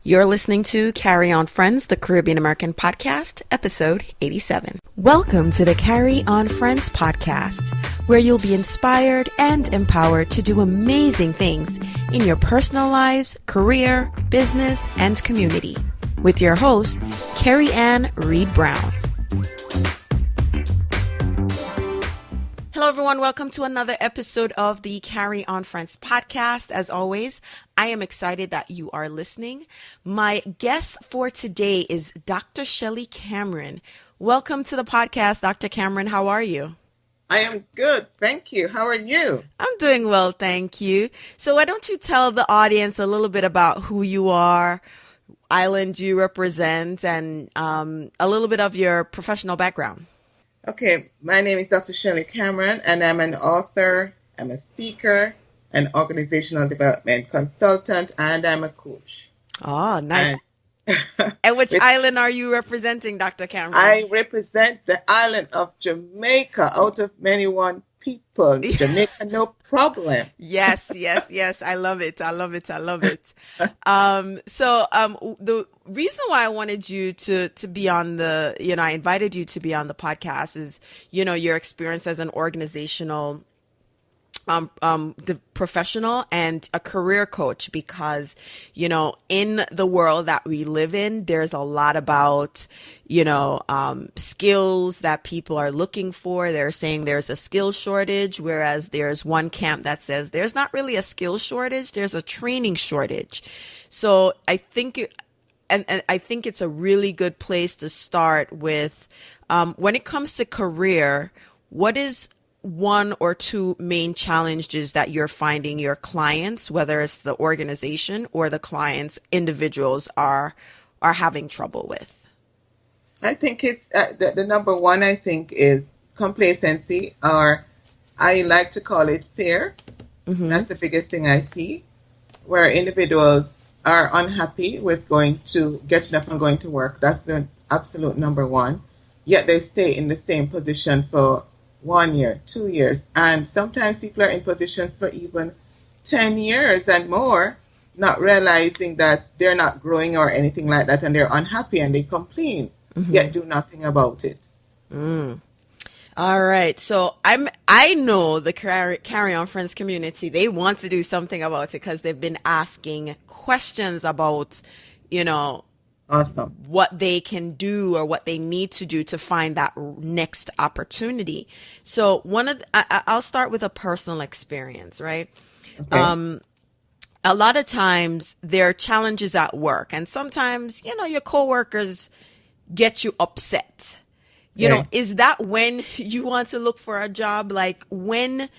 You're listening to Carry On Friends, the Caribbean American podcast, episode 87. Welcome to the Carry On Friends podcast, where you'll be inspired and empowered to do amazing things in your personal lives, career, business, and community. With your host, Carrie Ann Reed Brown. Hello, everyone. Welcome to another episode of the Carry On Friends podcast. As always, I am excited that you are listening. My guest for today is Dr. Shelly Cameron. Welcome to the podcast, Dr. Cameron. How are you? I am good. Thank you. How are you? I'm doing well. Thank you. So why don't you tell the audience a little bit about who you are, island you represent, and a little bit of your professional background. Okay, my name is Dr. Shelly Cameron, and I'm an author, I'm a speaker, an organizational development consultant, and I'm a coach. Oh, nice. And which island are you representing, Dr. Cameron? I represent the island of Jamaica, out of many one people. Jamaica, no problem. Yes. I love it. The reason why I wanted you to be on the, I invited you to be on the podcast is, your experience as an organizational the professional and a career coach, because, in the world that we live in, there's a lot about, skills that people are looking for. They're saying there's a skill shortage, whereas there's one camp that says there's not really a skill shortage. There's a training shortage. So I think I think it's a really good place to start with, when it comes to career, what is one or two main challenges that you're finding your clients, whether it's the organization or the clients, individuals are having trouble with? I think it's the number one, I think, is complacency, or I like to call it fear. Mm-hmm. That's the biggest thing I see, where individuals are unhappy with getting up and going to work. That's the absolute number one. Yet they stay in the same position for 1 year, 2 years, and sometimes people are in positions for even 10 years and more, not realizing that they're not growing or anything like that, and they're unhappy and they complain, yet do nothing about it. All right. So I know the Carry On Friends community, they want to do something about it because they've been asking questions about, Awesome. what they can do or what they need to do to find that next opportunity. So I'll start with a personal experience, right? Okay. A lot of times there are challenges at work, and sometimes, your coworkers get you upset. Is that when you want to look for a job? Like, when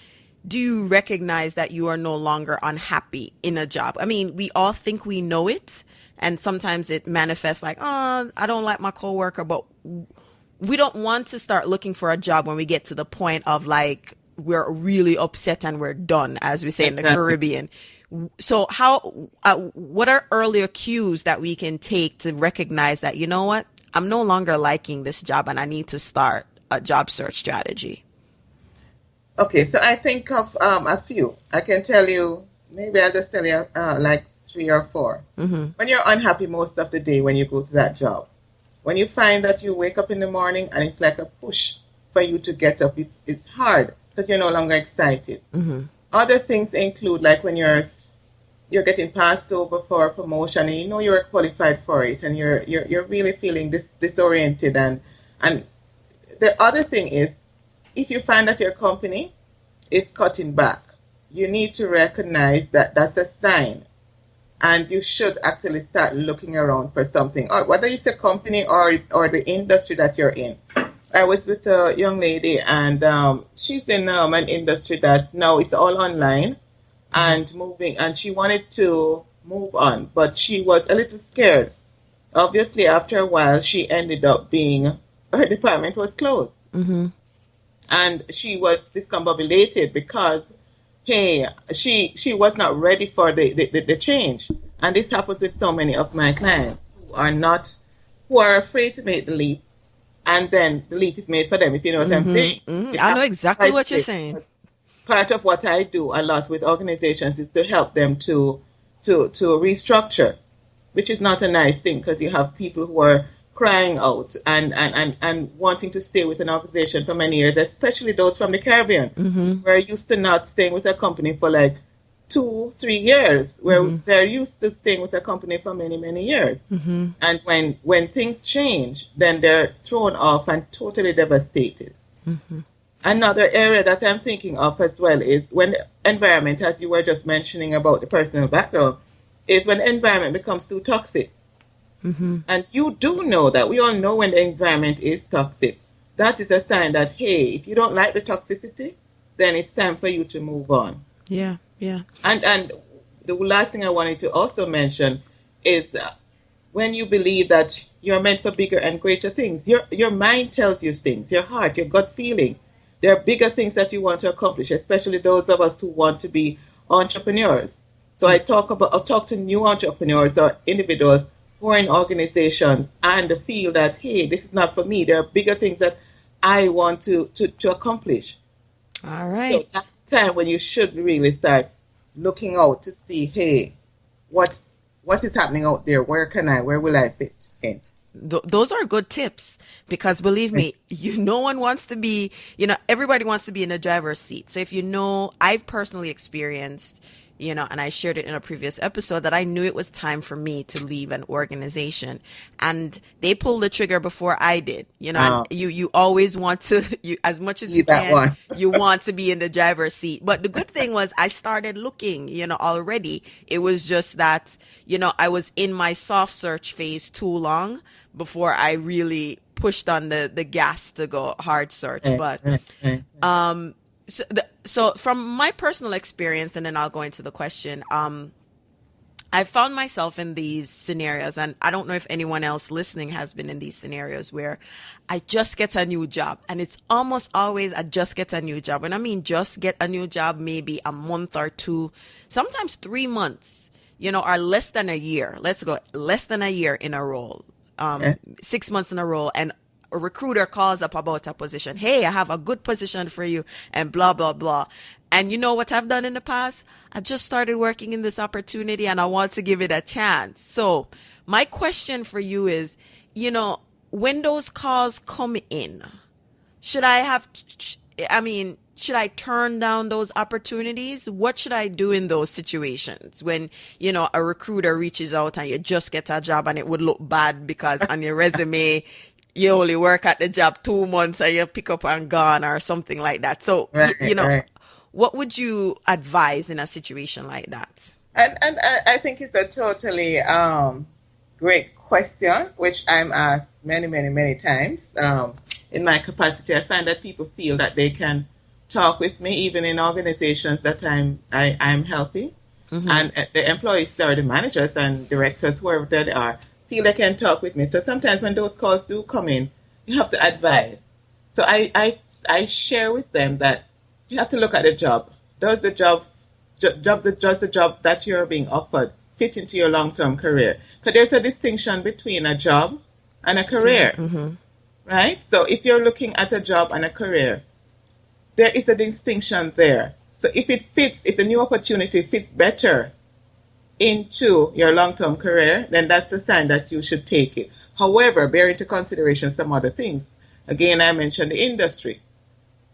do you recognize that you are no longer unhappy in a job? I mean, we all think we know it. And sometimes it manifests like, I don't like my coworker, but we don't want to start looking for a job when we get to the point of like, we're really upset and we're done, as we say in the Caribbean. So what are earlier cues that we can take to recognize that, you know what, I'm no longer liking this job and I need to start a job search strategy? Okay, so I think of a few. I can tell you, maybe I'll just tell you like 3 or 4. Mm-hmm. When you're unhappy most of the day when you go to that job, when you find that you wake up in the morning and it's like a push for you to get up, it's hard because you're no longer excited. Mm-hmm. Other things include like when you're getting passed over for a promotion and you're qualified for it, and you're really feeling disoriented, and the other thing is, if you find that your company is cutting back, you need to recognize that that's a sign. And you should actually start looking around for something, or whether it's a company or the industry that you're in. I was with a young lady, and she's in an industry that now it's all online and moving, and she wanted to move on, but she was a little scared. Obviously, after a while, she ended up her department was closed. Mm-hmm. And she was discombobulated because she was not ready for the change. And this happens with so many of my clients who are afraid to make the leap, and then the leap is made for them, if you know what I'm saying. Mm-hmm. I know exactly what you're saying. Part of what I do a lot with organizations is to help them to restructure which is not a nice thing because you have people who are crying out and wanting to stay with an organization for many years, especially those from the Caribbean, where used to not staying with a company for like 2-3 years, where they're used to staying with a company for many, many years. And when things change, then they're thrown off and totally devastated. Another area that I'm thinking of as well is when the environment, as you were just mentioning about the personal background, is when the environment becomes too toxic. And you do know that. We all know when the environment is toxic. That is a sign that, hey, if you don't like the toxicity, then it's time for you to move on. Yeah, yeah. And the last thing I wanted to also mention is when you believe that you're meant for bigger and greater things, your mind tells you things, your heart, your gut feeling. There are bigger things that you want to accomplish, especially those of us who want to be entrepreneurs. So I talk to new entrepreneurs or individuals who are in organizations and feel that, hey, this is not for me. There are bigger things that I want to accomplish. All right. So that's the time when you should really start looking out to see, hey, what is happening out there? Where will I fit in? Those are good tips, because believe me, no one wants to be, everybody wants to be in the driver's seat. So if I've personally experienced, and I shared it in a previous episode, that I knew it was time for me to leave an organization, and they pulled the trigger before I did. And you always want to, as much as you can, you want to be in the driver's seat. But the good thing was I started looking, already. It was just that, I was in my soft search phase too long before I really pushed on the gas to go hard search. But, so from my personal experience, and then I'll go into the question, I found myself in these scenarios, and I don't know if anyone else listening has been in these scenarios, where I just get a new job, and it's almost always I just get a new job. And I mean just get a new job, maybe a month or two, sometimes 3 months, or less than a year. Let's go less than a year in a role. 6 months in a row, and a recruiter calls up about a position. Hey, I have a good position for you, and blah, blah, blah. And you know what I've done in the past? I just started working in this opportunity, and I want to give it a chance. So my question for you is, when those calls come in, should I turn down those opportunities? What should I do in those situations when, a recruiter reaches out and you just get a job, and it would look bad because on your resume, you only work at the job 2 months and you pick up and gone or something like that. So, right. What would you advise in a situation like that? And I think it's a totally great question, which I'm asked many, many, many times. In my capacity, I find that people feel that they can talk with me, even in organizations that I'm helping. And the employees or the managers and directors, whoever they are, feel they can talk with me. So sometimes when those calls do come in, you have to advise. So I share with them that you have to look at the job. Does the job that you're being offered fit into your long-term career? Because there's a distinction between a job and a career, right? So if you're looking at a job and a career, there is a distinction there. So if the new opportunity fits better into your long-term career, then that's a sign that you should take it. However, bear into consideration some other things. Again, I mentioned the industry,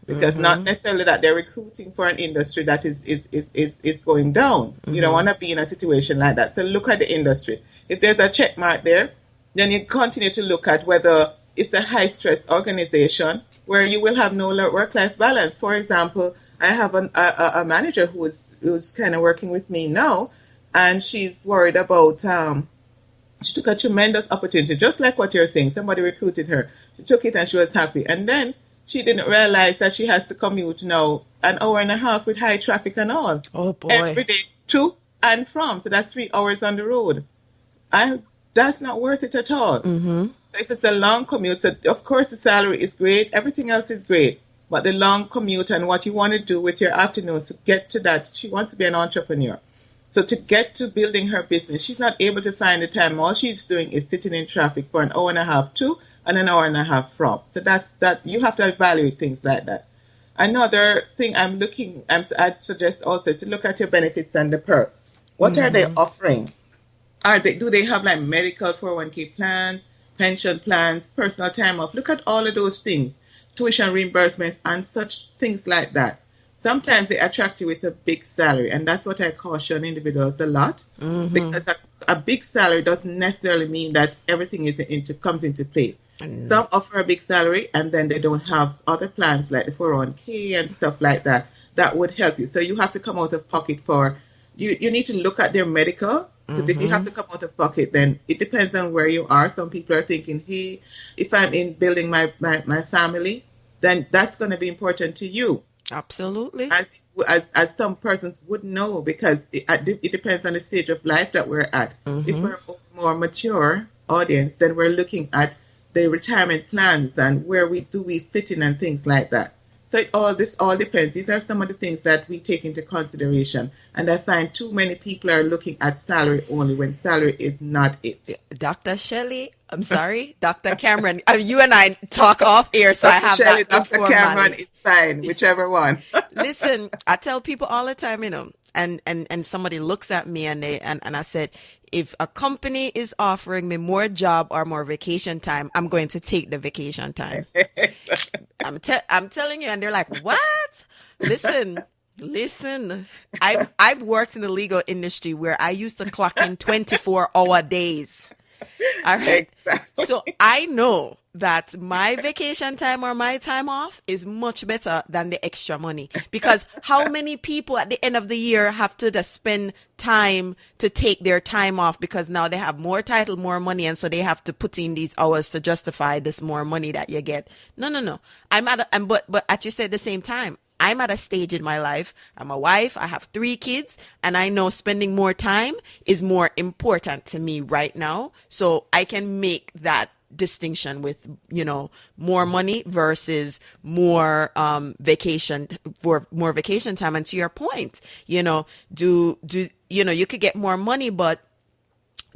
because not necessarily that they're recruiting for an industry that is going down. You don't want to be in a situation like that. So look at the industry. If there's a check mark there, then you continue to look at whether it's a high-stress organization where you will have no work-life balance. For example, I have a manager who's kind of working with me now, and she's worried about, she took a tremendous opportunity, just like what you're saying. Somebody recruited her. She took it and she was happy. And then she didn't realize that she has to commute now an hour and a half with high traffic and all. Oh, boy. Every day, to and from. So that's 3 hours on the road. That's not worth it at all. If it's a long commute, so of course the salary is great. Everything else is great. But the long commute and what you want to do with your afternoons to get to that, she wants to be an entrepreneur. So to get to building her business, she's not able to find the time. All she's doing is sitting in traffic for an hour and a half to and an hour and a half from. So that's that. You have to evaluate things like that. Another thing I'd suggest also to look at your benefits and the perks. What are they offering? do they have like medical 401k plans, pension plans, personal time off? Look at all of those things, tuition reimbursements and such things like that. Sometimes they attract you with a big salary, and that's what I caution individuals a lot, because a big salary doesn't necessarily mean that everything comes into play. Some offer a big salary and then they don't have other plans like the 401k and stuff like that that would help you. So you have to come out of pocket for, you need to look at their medical, because if you have to come out of pocket, then it depends on where you are. Some people are thinking, hey, if I'm in building my family, then that's going to be important to you. Absolutely. As some persons would know, because it depends on the stage of life that we're at. If we're a more mature audience, then we're looking at the retirement plans and where we fit in and things like that. So this all depends. These are some of the things that we take into consideration. And I find too many people are looking at salary only when salary is not it. Dr. Shelly, I'm sorry, Dr. Cameron, you and I talk off air, so Dr. I have Shelly, that. Dr. Cameron is fine, whichever one. Listen, I tell people all the time, and somebody looks at me and I said, if a company is offering me more job or more vacation time, I'm going to take the vacation time. I'm telling you, and they're like, what? Listen, I've worked in the legal industry where I used to clock in 24-hour days. All right. Exactly. So I know that my vacation time or my time off is much better than the extra money, because how many people at the end of the year have to just spend time to take their time off because now they have more title, more money, and so they have to put in these hours to justify this more money that you get. No. But as you said, at the same time, I'm at a stage in my life. I'm a wife. I have 3 kids, and I know spending more time is more important to me right now. So I can make that distinction with, more money versus more vacation time. And to your point, you could get more money, but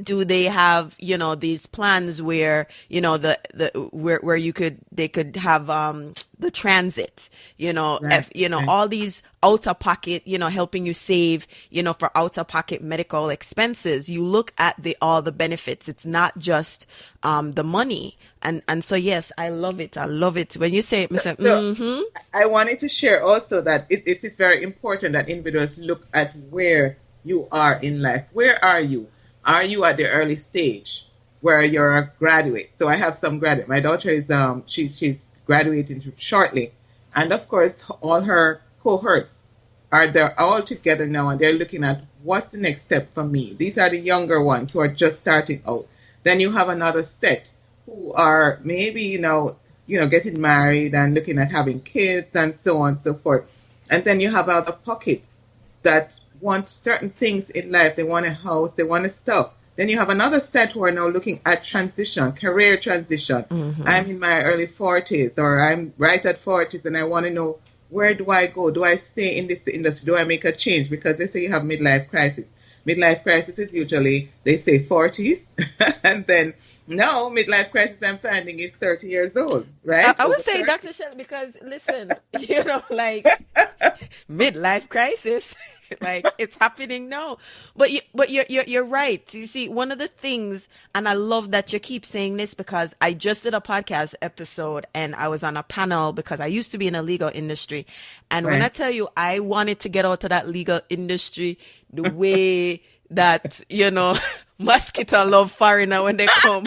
do they have, these plans where, where they could have the transit, Right. all these out of pocket, helping you save, for out of pocket medical expenses. You look at all the benefits. It's not just the money. And so, yes, I love it. When you say it, I wanted to share also that it is very important that individuals look at where you are in life. Where are you? Are you at the early stage where you're a graduate? So I have some graduate. My daughter is she's graduating shortly, and of course all her cohorts they're all together now, and they're looking at what's the next step for me. These are the younger ones who are just starting out. Then you have another set who are maybe getting married and looking at having kids and so on and so forth. And then you have other pockets that want certain things in life. They want a house, they want a stuff. Then you have another set who are now looking at career transition. I'm in my early 40s, or I'm right at 40s, and I want to know, where do I go? Do I stay in this industry? Do I make a change? Because they say you have midlife crisis. Midlife crisis is usually, they say 40s, and then now midlife crisis I'm finding is 30 years old, right? I would say, Dr. Shelly, because listen, midlife crisis. Like, it's happening now, but you're right. You see, one of the things, and I love that you keep saying this, because I just did a podcast episode and I was on a panel because I used to be in the legal industry, and when I tell you I wanted to get out of that legal industry the way that mosquito love foreigner when they come.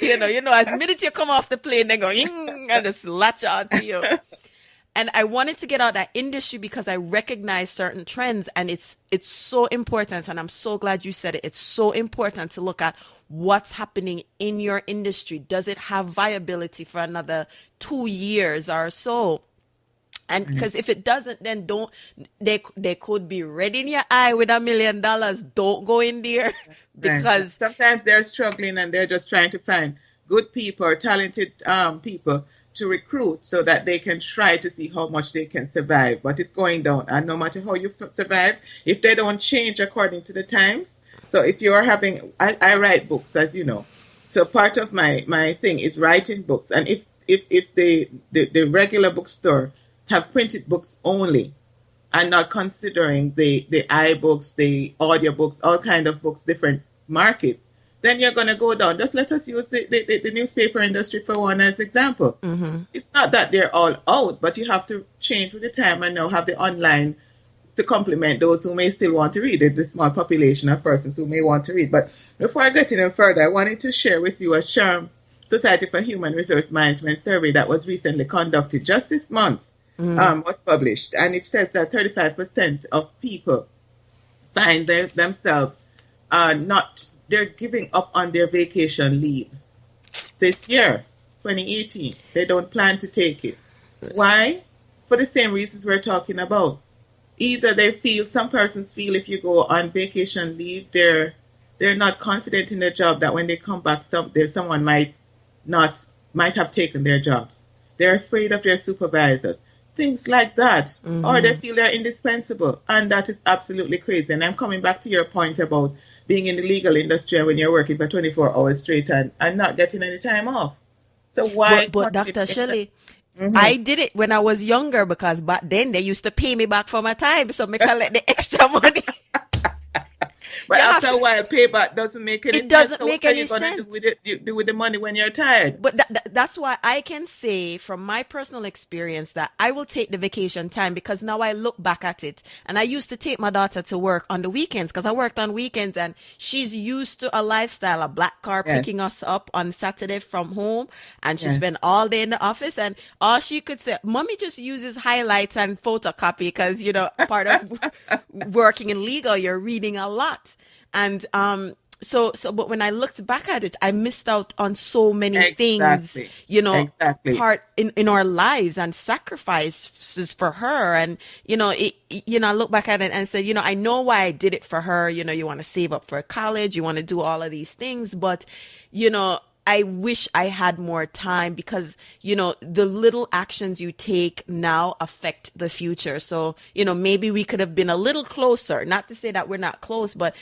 As minute you come off the plane, they go and just latch onto you. And I wanted to get out of that industry because I recognize certain trends, and it's so important. And I'm so glad you said it. It's so important to look at what's happening in your industry. Does it have viability for another 2 years or so? And because if it doesn't, then they could be red in your eye with $1 million. Don't go in there, because sometimes they're struggling and they're just trying to find good people or talented people to recruit so that they can try to see how much they can survive. But it's going down, and no matter how you survive, if they don't change according to the times. So if you are I write books, as you know, so part of my thing is writing books. And if the regular bookstore have printed books only, and not considering the iBooks, the audiobooks, all kind of books, different markets, then you're going to go down. Just let us use the newspaper industry for one as example. It's not that they're all out, but you have to change with the time and now have the online to complement those who may still want to read it, the small population of persons who may want to read. But before I get any further, I wanted to share with you a SHRM, Society for Human Resource Management survey that was recently conducted just this month, was published. And it says that 35% of people find themselves they're giving up on their vacation leave this year, 2018. They don't plan to take it. Why? For the same reasons we're talking about. Either some persons feel if you go on vacation leave, they're not confident in their job, that when they come back, someone might have taken their jobs. They're afraid of their supervisors, things like that. Or they feel they're indispensable, and that is absolutely crazy. And I'm coming back to your point about being in the legal industry when you're working for 24 hours straight and not getting any time off. So why? But Dr. Shelly, I did it when I was younger, because back then they used to pay me back for my time, so I collect the extra money. But after a while, payback doesn't make any sense. It doesn't So make what are any you gonna sense. do with the money when you're tired? But that's why I can say from my personal experience that I will take the vacation time, because now I look back at it. And I used to take my daughter to work on the weekends, because I worked on weekends, and she's used to a lifestyle, a black car picking us up on Saturday from home, and she spent all day in the office, and all she could say, Mommy just uses highlights and photocopy, because, part of working in legal, you're reading a lot. And but when I looked back at it, I missed out on so many things, part in our lives, and sacrifices for her. And, I look back at it and said, I know why I did it for her. You want to save up for college, you want to do all of these things, but, I wish I had more time, because, the little actions you take now affect the future. So, maybe we could have been a little closer, not to say that we're not close, but,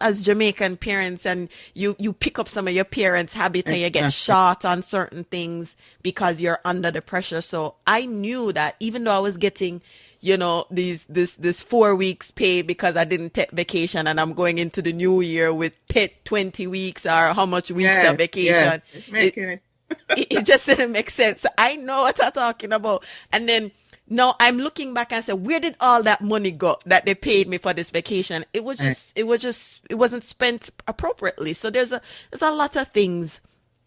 as Jamaican parents, and you pick up some of your parents' habits, and you get short on certain things because you're under the pressure. So I knew that even though I was getting, this 4 weeks pay because I didn't take vacation, and I'm going into the new year with 20 weeks or how much weeks of vacation. It just didn't make sense. So I know what I'm talking about. And then now I'm looking back and say, where did all that money go that they paid me for this vacation? It wasn't spent appropriately. So there's a lot of things.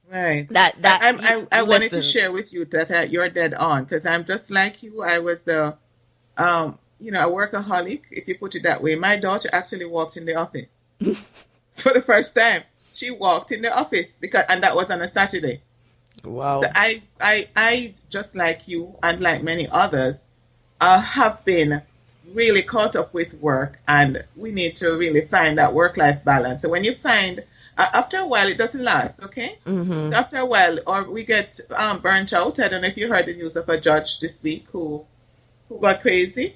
Right. I wanted to share with you that you're dead on, because I'm just like you. I was a workaholic, if you put it that way. My daughter actually walked in the office for the first time. She walked in the office and that was on a Saturday. Wow. So I just like you and like many others, have been really caught up with work, and we need to really find that work-life balance. So when you find, after a while, it doesn't last, okay? So after a while, or we get burnt out. I don't know if you heard the news of a judge this week who got crazy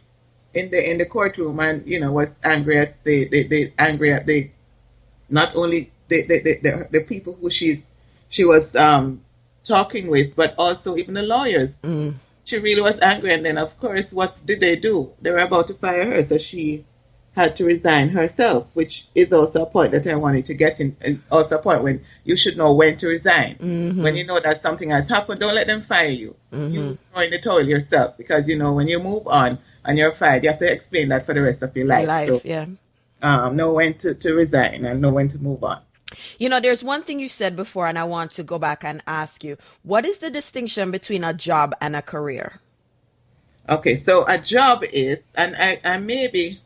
in the courtroom, and was angry at the not only the people who she was talking with, but also even the lawyers. She really was angry, and then of course, what did they do? They were about to fire her, so she had to resign herself, which is also a point that I wanted to get in. It's also a point when you should know when to resign. When you know that something has happened, don't let them fire you. You throw in the towel yourself, because when you move on and you're fired, you have to explain that for the rest of your life. Know when to resign and know when to move on. There's one thing you said before, and I want to go back and ask you, what is the distinction between a job and a career? Okay, so a job is, and I maybe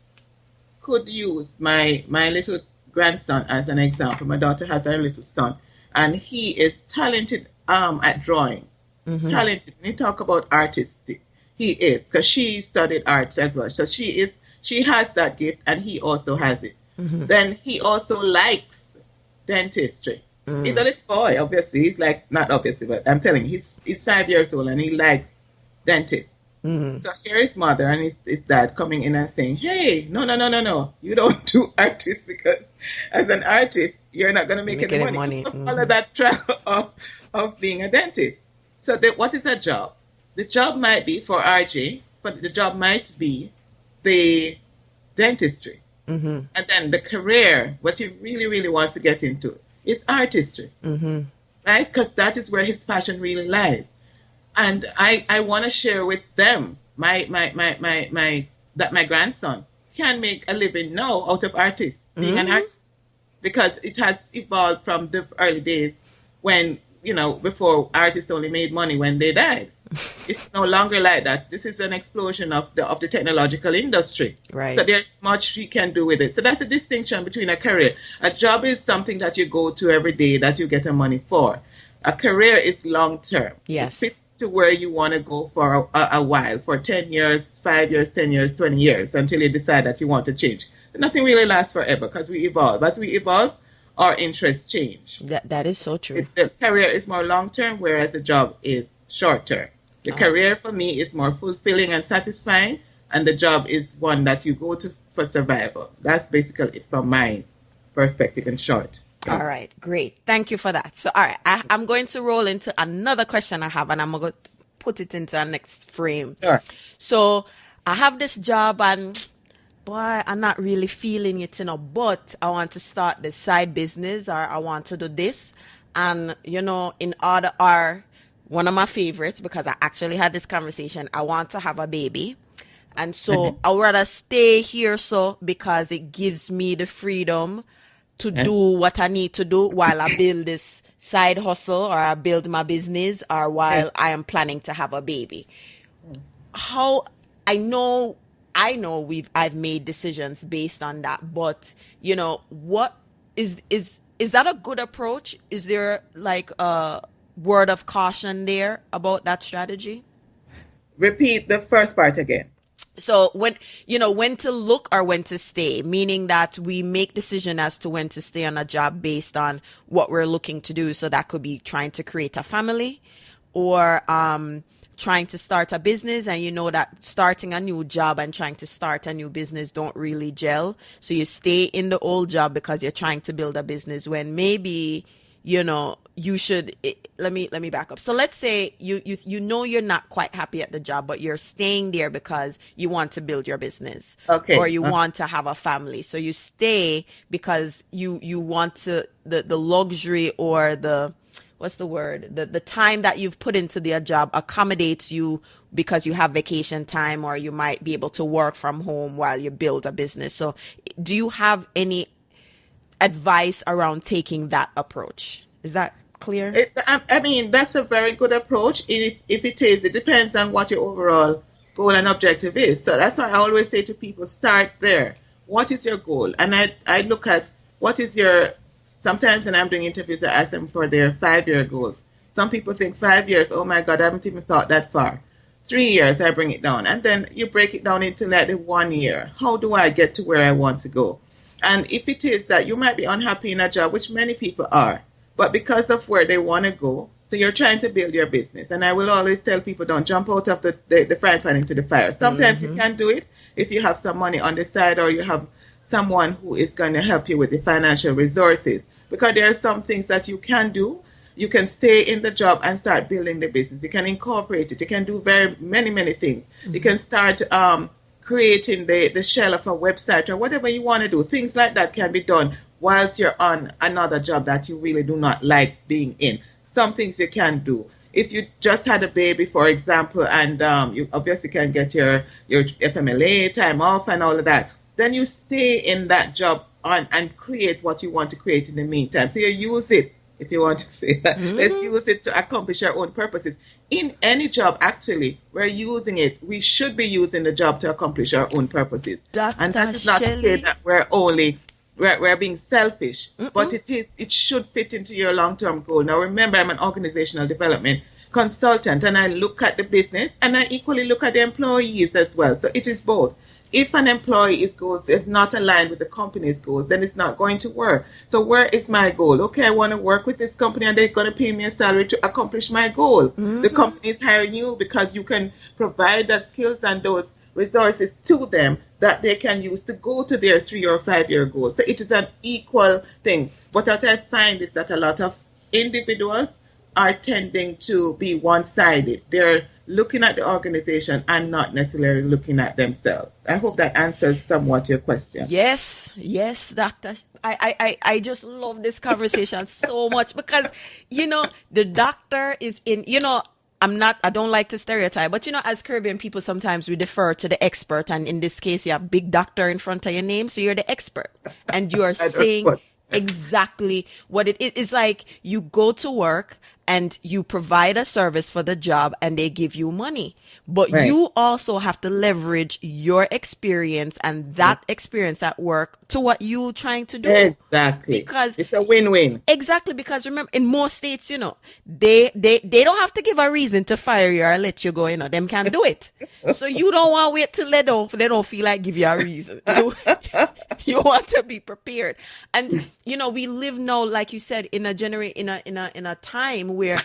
could use my little grandson as an example. My daughter has a little son, and he is talented at drawing. Talented. When you talk about artists, he is, because she studied art as well. So she has that gift, and he also has it. Then he also likes dentistry. He's a little boy, obviously. He's like, not obviously, but I'm telling you, he's 5 years old, and he likes dentists. So here is mother and his dad coming in and saying, hey, no, you don't do artists, because as an artist, you're not going to make any money. Follow that track of being a dentist. So what is a job? The job might be for RJ for the job might be the dentistry. And then the career, what he really, really wants to get into is artistry. Right? Because that is where his passion really lies. And I want to share with them that my grandson can make a living now out of artists, being an artist, because it has evolved from the early days when, before artists only made money when they died. It's no longer like that. This is an explosion of the technological industry. Right. So there's much you can do with it. So that's the distinction between a career. A job is something that you go to every day that you get the money for. A career is long term. Yes. It fits to where you want to go for a while, for 10 years, 5 years, 10 years, 20 years, until you decide that you want to change. But nothing really lasts forever because we evolve. As we evolve, our interests change. That is so true. The career is more long term, whereas the job is short term. The career for me is more fulfilling and satisfying, and the job is one that you go to for survival. That's basically it from my perspective in short. All right, great. Thank you for that. So, all right, I'm going to roll into another question I have, and I'm going to put it into our next frame. Sure. So, I have this job, and boy, I'm not really feeling it, but I want to start this side business, or I want to do this. And, in order, one of my favorites, because I actually had this conversation, I want to have a baby. And so I would rather stay here because it gives me the freedom to do what I need to do while I build this side hustle, or I build my business, or while I am planning to have a baby. How I know I've made decisions based on that, but what is that a good approach? Is there like a word of caution there about that strategy? Repeat the first part again. So when to look or when to stay, meaning that we make decision as to when to stay on a job based on what we're looking to do. So that could be trying to create a family, or trying to start a business, and that starting a new job and trying to start a new business don't really gel. So you stay in the old job because you're trying to build a business, when maybe you should. Let me back up. So let's say you're not quite happy at the job, but you're staying there because you want to build your business, or you want to have a family. So you stay because you want to the luxury, or the the time that you've put into their job accommodates you because you have vacation time, or you might be able to work from home while you build a business. So do you have any advice around taking that approach? Is that clear? That's a very good approach. If it is, it depends on what your overall goal and objective is. So that's why I always say to people, start there. What is your goal? And I look at what is sometimes when I'm doing interviews, I ask them for their 5-year goals. Some people think 5 years, oh my God, I haven't even thought that far. 3 years, I bring it down. And then you break it down into like the 1 year. How do I get to where I want to go? And if it is that you might be unhappy in a job, which many people are, but because of where they want to go, so you're trying to build your business. And I will always tell people, don't jump out of the frying pan into the fire. Sometimes you can do it if you have some money on the side, or you have someone who is going to help you with the financial resources. Because there are some things that you can do. You can stay in the job and start building the business. You can incorporate it. You can do very many things. You can start creating the shell of a website, or whatever you want to do. Things like that can be done whilst you're on another job that you really do not like being in. Some things you can do. If you just had a baby, for example, and you obviously can get your FMLA time off and all of that, then you stay in that job and create what you want to create in the meantime. So you use it, if you want to say that. Let's use it to accomplish our own purposes. In any job, actually, we're using it. We should be using the job to accomplish our own purposes. And that is not to say that we're being selfish, but it should fit into your long-term goal. Now, remember, I'm an organizational development consultant, and I look at the business, and I equally look at the employees as well. So it is both. If an employee's goals is not aligned with the company's goals, then it's not going to work. So where is my goal? Okay, I want to work with this company, and they're going to pay me a salary to accomplish my goal. The company is hiring you because you can provide that skills and those resources to them that they can use to go to their 3 or 5 year goals. So it is an equal thing. But what I find is that a lot of individuals are tending to be one-sided. They're looking at the organization and not necessarily looking at themselves. I hope that answers somewhat your question. Yes, yes, doctor. I just love this conversation so much because, the doctor is in, I don't like to stereotype, but as Caribbean people, sometimes we defer to the expert. And in this case, you have big doctor in front of your name. So you're the expert and you are saying exactly what it is. It's like you go to work and you provide a service for the job and they give you money. But you also have to leverage your experience and that experience at work to what you're trying to do. Exactly. Because it's a win-win. Exactly. Because remember, in most states, they don't have to give a reason to fire you or let you go, them can do it. So you don't want to wait till they don't feel like give you a reason. You want to be prepared. And, we live now, like you said, in a time where,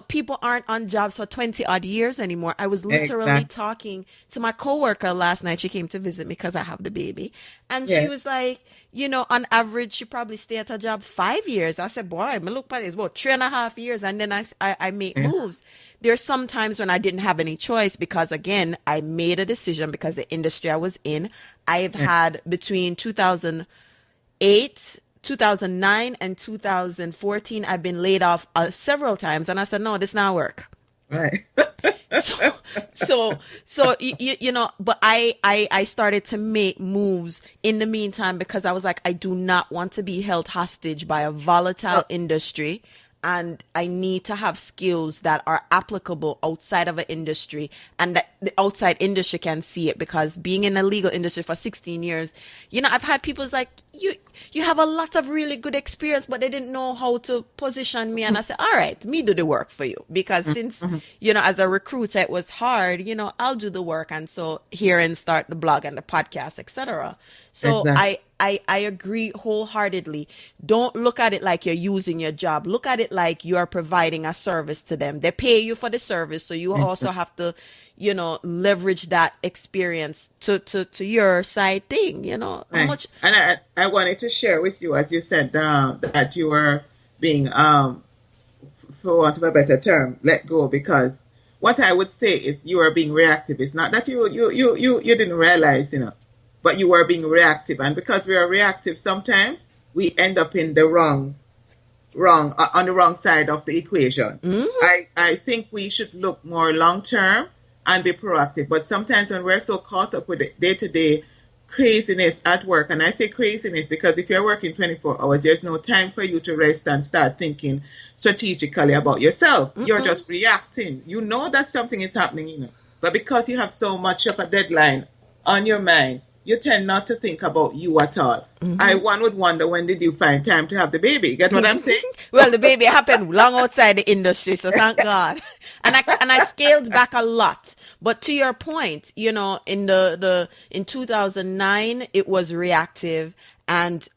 people aren't on jobs for 20 odd years anymore. I was literally talking to my coworker last night. She came to visit me because I have the baby. And she was like, on average, she probably stay at a job 5 years. I said, boy, I look at it, it's about 3.5 years. And then I make moves. There's some times when I didn't have any choice because, again, I made a decision because the industry I was in. I've had between 2008, 2009 and 2014, I've been laid off several times. And I said, no, this not work. Right. So but I started to make moves in the meantime because I was like, I do not want to be held hostage by a volatile industry. And I need to have skills that are applicable outside of an industry and that the outside industry can see it, because being in the legal industry for 16 years, I've had people like, you have a lot of really good experience, but they didn't know how to position me. And I said, all right, me do the work for you. Because since, as a recruiter, it was hard, I'll do the work. And so here and start the blog and the podcast, etc. So I agree wholeheartedly. Don't look at it like you're using your job. Look at it like you are providing a service to them. They pay you for the service. So you also have to, leverage that experience to your side thing, how much. And I wanted to share with you, as you said, that you were being, for want of a better term, let go, because what I would say is you are being reactive. It's not that you didn't realize, but you were being reactive. And because we are reactive, sometimes we end up in the wrong on the wrong side of the equation. I think we should look more long term and be proactive. But sometimes when we're so caught up with the day-to-day craziness at work, and I say craziness because if you're working 24 hours, there's no time for you to rest and start thinking strategically about yourself. You're just reacting. You know that something is happening, but because you have so much of a deadline on your mind, you tend not to think about you at all. One would wonder, when did you find time to have the baby? Get what I'm saying? Well, the baby happened long outside the industry, so thank God. And I scaled back a lot. But to your point, in 2009 it was reactive, and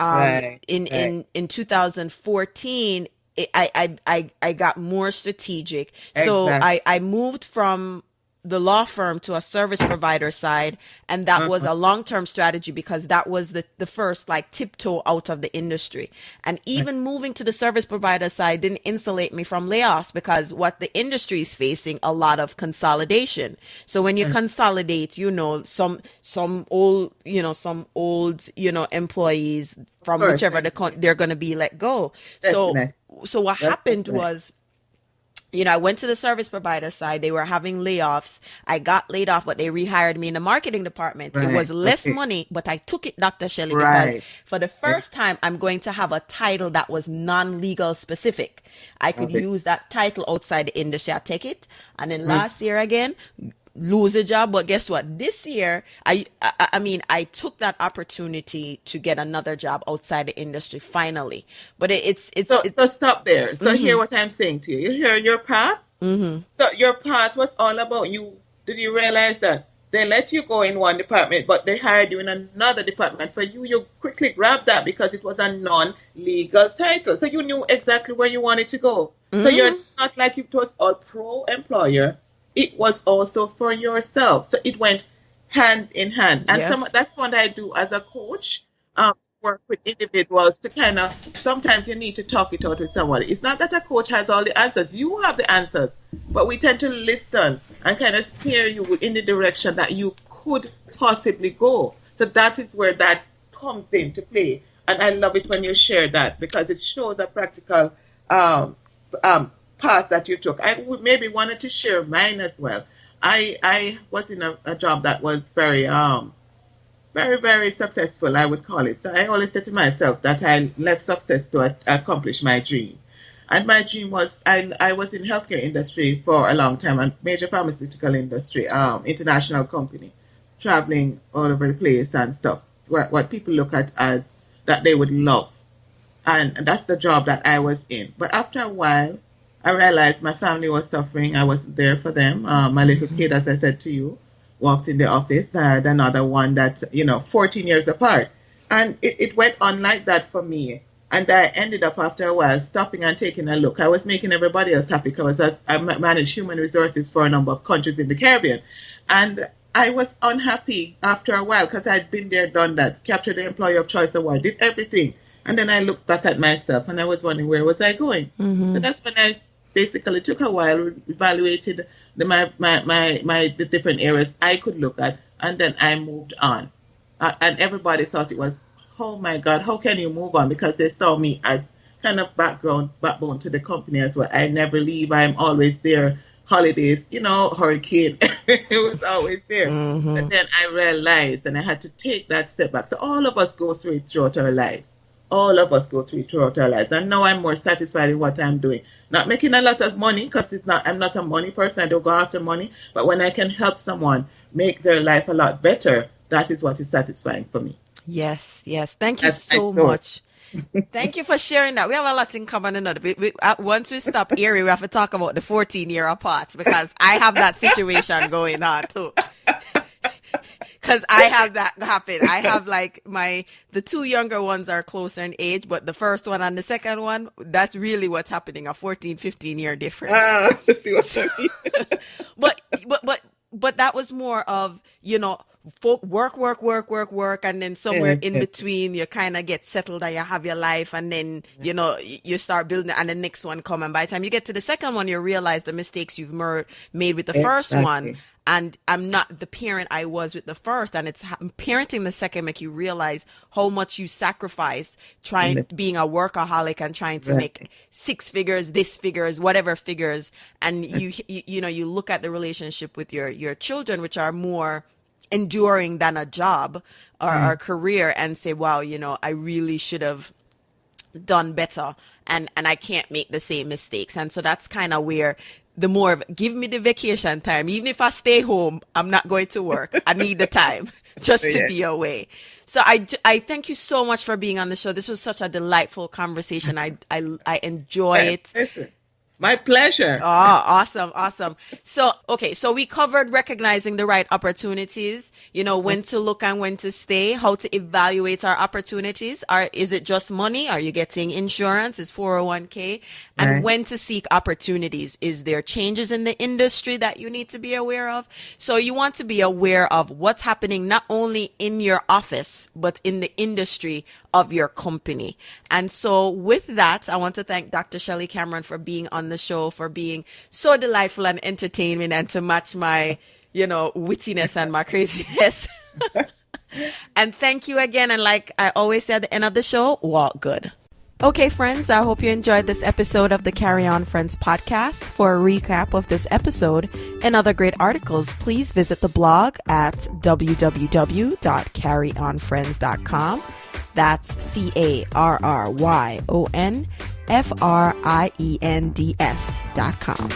in 2014 I got more strategic. So I moved from the law firm to a service provider side, and that was a long-term strategy because that was the first tiptoe out of the industry. And even moving to the service provider side didn't insulate me from layoffs, because what the industry is facing, a lot of consolidation. So when you consolidate, some old employees from whichever they're going to be let go. So what happened was, I went to the service provider side. They were having layoffs. I got laid off, but they rehired me in the marketing department. It was less money, but I took it, Dr. Shelly, because for the first time, I'm going to have a title that was non-legal specific. I could use that title outside the industry. I take it. And then last year again, lose a job. But guess what? This year, I took that opportunity to get another job outside the industry finally. But so stop there. So hear what I'm saying to you. You hear your path? So your path was all about you. Did you realize that they let you go in one department, but they hired you in another department? For you quickly grabbed that because it was a non-legal title. So you knew exactly where you wanted to go. So you're not like it was all pro-employer. It was also for yourself. So it went hand in hand. And that's what I do as a coach, work with individuals to kind of, sometimes you need to talk it out with someone. It's not that a coach has all the answers. You have the answers, but we tend to listen and kind of steer you in the direction that you could possibly go. So that is where that comes into play. And I love it when you share that, because it shows a practical path that you took. I would maybe wanted to share mine as well. I was in a job that was very, very successful, I would call it. So I always say to myself that I left success to accomplish my dream. And my dream was, I was in healthcare industry for a long time, a major pharmaceutical industry, international company, traveling all over the place and stuff, what people look at as that they would love. And that's the job that I was in. But after a while, I realized my family was suffering. I wasn't there for them. My little kid, as I said to you, walked in the office. I had another one that, 14 years apart. And it went on like that for me. And I ended up, after a while, stopping and taking a look. I was making everybody else happy because I manage human resources for a number of countries in the Caribbean. And I was unhappy after a while because I'd been there, done that, captured the Employee of Choice Award, did everything. And then I looked back at myself and I was wondering, where was I going? So that's when I basically took a while, evaluated the different areas I could look at, and then I moved on. And everybody thought it was, oh my God, how can you move on? Because they saw me as kind of backbone to the company as well. I never leave. I'm always there. Holidays, hurricane, it was always there. And then I realized, and I had to take that step back. So all of us go through it throughout our lives. All of us go through it throughout our lives. And now I'm more satisfied in what I'm doing. Not making a lot of money, because I'm not a money person. I don't go after money. But when I can help someone make their life a lot better, that is what is satisfying for me. Yes. Thank you so much. Thank you for sharing that. We have a lot in common. Once we stop Erie, we have to talk about the 14-year apart, because I have that situation going on too. Because I have that happen. I have the two younger ones are closer in age, but the first one and the second one, that's really what's happening, a 14, 15-year difference. See what I mean? But that was more of, work, and then somewhere in between you kind of get settled and you have your life, and then you start building, and the next one come, and by the time you get to the second one, you realize the mistakes you've made with the first one, and I'm not the parent I was with the first, and it's parenting the second make you realize how much you sacrificed being a workaholic and trying to make 6 figures, whatever figures, and you look at the relationship with your children, which are more enduring than a job or a career, and say, wow, I really should have done better, and I can't make the same mistakes. And so that's kind of where the more of, give me the vacation time. Even if I stay home, I'm not going to work. I need the time just to be away. So I thank you so much for being on the show. This was such a delightful conversation. I enjoy it. My pleasure. Oh, awesome. So we covered recognizing the right opportunities, when to look and when to stay, how to evaluate our opportunities. Is it just money? Are you getting insurance? Is 401k? And when to seek opportunities. Is there changes in the industry that you need to be aware of? So you want to be aware of what's happening not only in your office, but in the industry of your company. And so with that, I want to thank Dr. Shelly Cameron for being on the show, for being so delightful and entertaining, and to match my, wittiness and my craziness. And thank you again. And like I always say at the end of the show, walk good. Okay, friends, I hope you enjoyed this episode of the Carry On Friends podcast. For a recap of this episode and other great articles, please visit the blog at www.carryonfriends.com. That's CarryonFriends.com.